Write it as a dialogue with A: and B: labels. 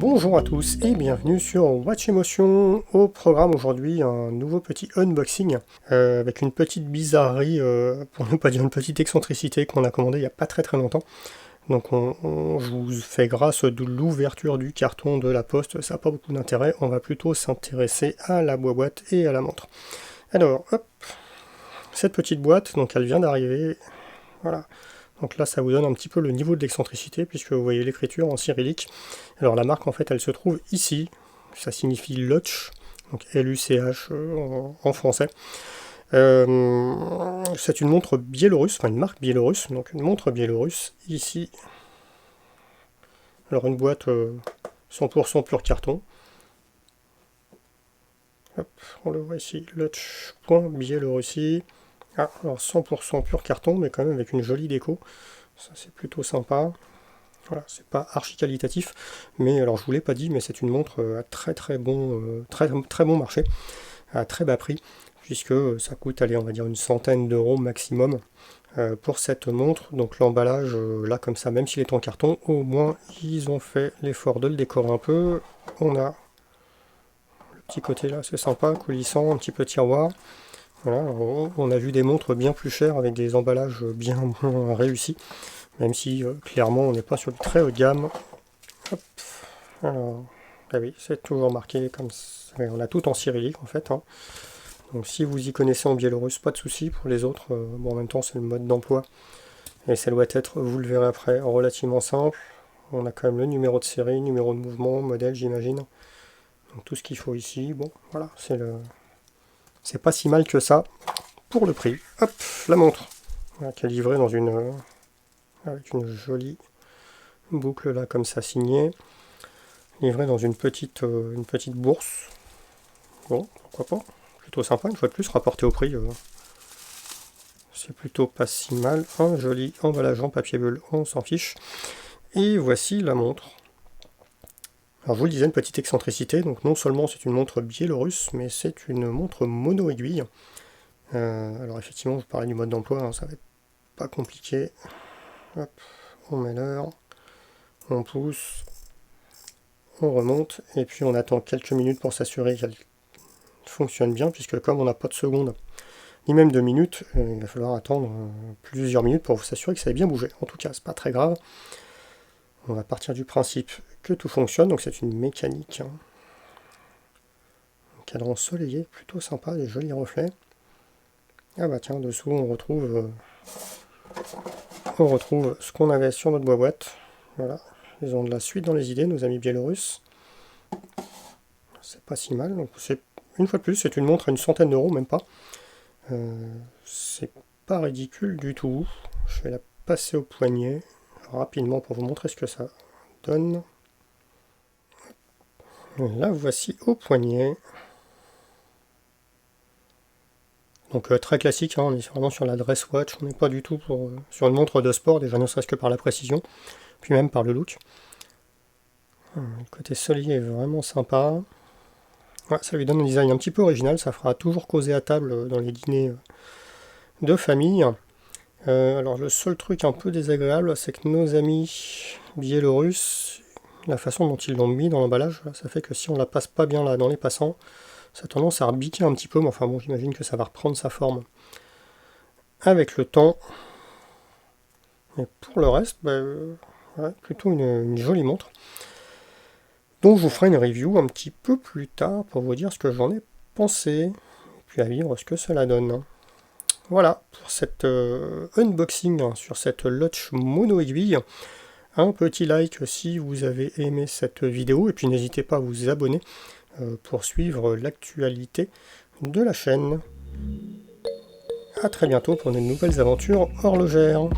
A: Bonjour à tous et bienvenue sur Watch Emotion. Au programme aujourd'hui un nouveau petit unboxing avec une petite bizarrerie, pour ne pas dire une petite excentricité qu'on a commandé il n'y a pas très longtemps. Donc je vous fais grâce de l'ouverture du carton de la poste, ça n'a pas beaucoup d'intérêt, on va plutôt s'intéresser à la boîte et à la montre. Alors hop, cette petite boîte, donc elle vient d'arriver, voilà. Donc là, ça vous donne un petit peu le niveau de l'excentricité, puisque vous voyez l'écriture en cyrillique. Alors la marque, en fait, elle se trouve ici. Ça signifie Luch, donc L-U-C-H en français. C'est une montre biélorusse, enfin une marque biélorusse, donc une montre biélorusse, ici. Alors une boîte 100% pur carton. Hop, on le voit ici, Luch.Biélorussie. Ah, alors 100% pur carton, mais quand même avec une jolie déco. Ça c'est plutôt sympa. Voilà, c'est pas archi qualitatif, mais alors je vous l'ai pas dit, mais c'est une montre à très bon marché, à très bas prix, puisque ça coûte, allez, on va dire une centaine d'euros maximum pour cette montre. Donc l'emballage, là comme ça, même s'il est en carton, au moins ils ont fait l'effort de le décorer un peu. On a le petit côté là, c'est sympa, coulissant, un petit peu tiroir. Voilà, on a vu des montres bien plus chères avec des emballages bien moins réussis, même si clairement on n'est pas sur du très haut de gamme. Hop. Alors, ah oui, c'est toujours marqué comme ça. On a tout en cyrillique en fait. Hein. Donc si vous y connaissez en biélorusse, pas de souci. Pour les autres, bon, en même temps c'est le mode d'emploi. Et ça doit être, vous le verrez après, relativement simple. On a quand même le numéro de série, numéro de mouvement, modèle j'imagine. Donc tout ce qu'il faut ici. Bon, voilà, c'est pas si mal que ça pour le prix. Hop, la montre. Voilà, qui est livrée dans avec une jolie boucle là comme ça signée. Livrée dans une petite bourse. Bon, pourquoi pas. Plutôt sympa, une fois de plus, rapporté au prix. C'est plutôt pas si mal. Un joli emballage en papier bulle, on s'en fiche. Et voici la montre. Alors je vous le disais, une petite excentricité. Donc non seulement c'est une montre biélorusse, mais c'est une montre mono-aiguille. Alors effectivement, je vous parlais du mode d'emploi, hein, ça va être pas compliqué. Hop, on met l'heure, on pousse, on remonte, et puis on attend quelques minutes pour s'assurer qu'elle fonctionne bien, puisque comme on n'a pas de seconde, ni même de minutes, il va falloir attendre plusieurs minutes pour vous s'assurer que ça ait bien bougé. En tout cas, c'est pas très grave. On va partir du principe que tout fonctionne, donc c'est une mécanique. Hein. Un cadran ensoleillé, plutôt sympa, des jolis reflets. Ah bah tiens, dessous on retrouve ce qu'on avait sur notre boîte. Voilà, ils ont de la suite dans les idées, nos amis biélorusses. C'est pas si mal, donc c'est une fois de plus, c'est une montre à une centaine d'euros, même pas. C'est pas ridicule du tout. Je vais la passer au poignet rapidement pour vous montrer ce que ça donne. La voici au poignet. Donc très classique, hein, on est vraiment sur la dress watch, on n'est pas du tout sur une montre de sport, déjà ne serait-ce que par la précision, puis même par le look. Le côté solier est vraiment sympa. Ouais, ça lui donne un design un petit peu original, ça fera toujours causer à table dans les dîners de famille. Alors le seul truc un peu désagréable, c'est que nos amis biélorusses, la façon dont ils l'ont mis dans l'emballage, ça fait que si on la passe pas bien là dans les passants, ça a tendance à rebiquer un petit peu, mais enfin bon, j'imagine que ça va reprendre sa forme avec le temps. Mais pour le reste, ouais, plutôt une jolie montre. Donc je vous ferai une review un petit peu plus tard pour vous dire ce que j'en ai pensé, et puis à vivre ce que cela donne. Voilà, pour cet unboxing hein, sur cette Luch mono aiguille. Un petit like si vous avez aimé cette vidéo, et puis n'hésitez pas à vous abonner pour suivre l'actualité de la chaîne. A très bientôt pour de nouvelles aventures horlogères.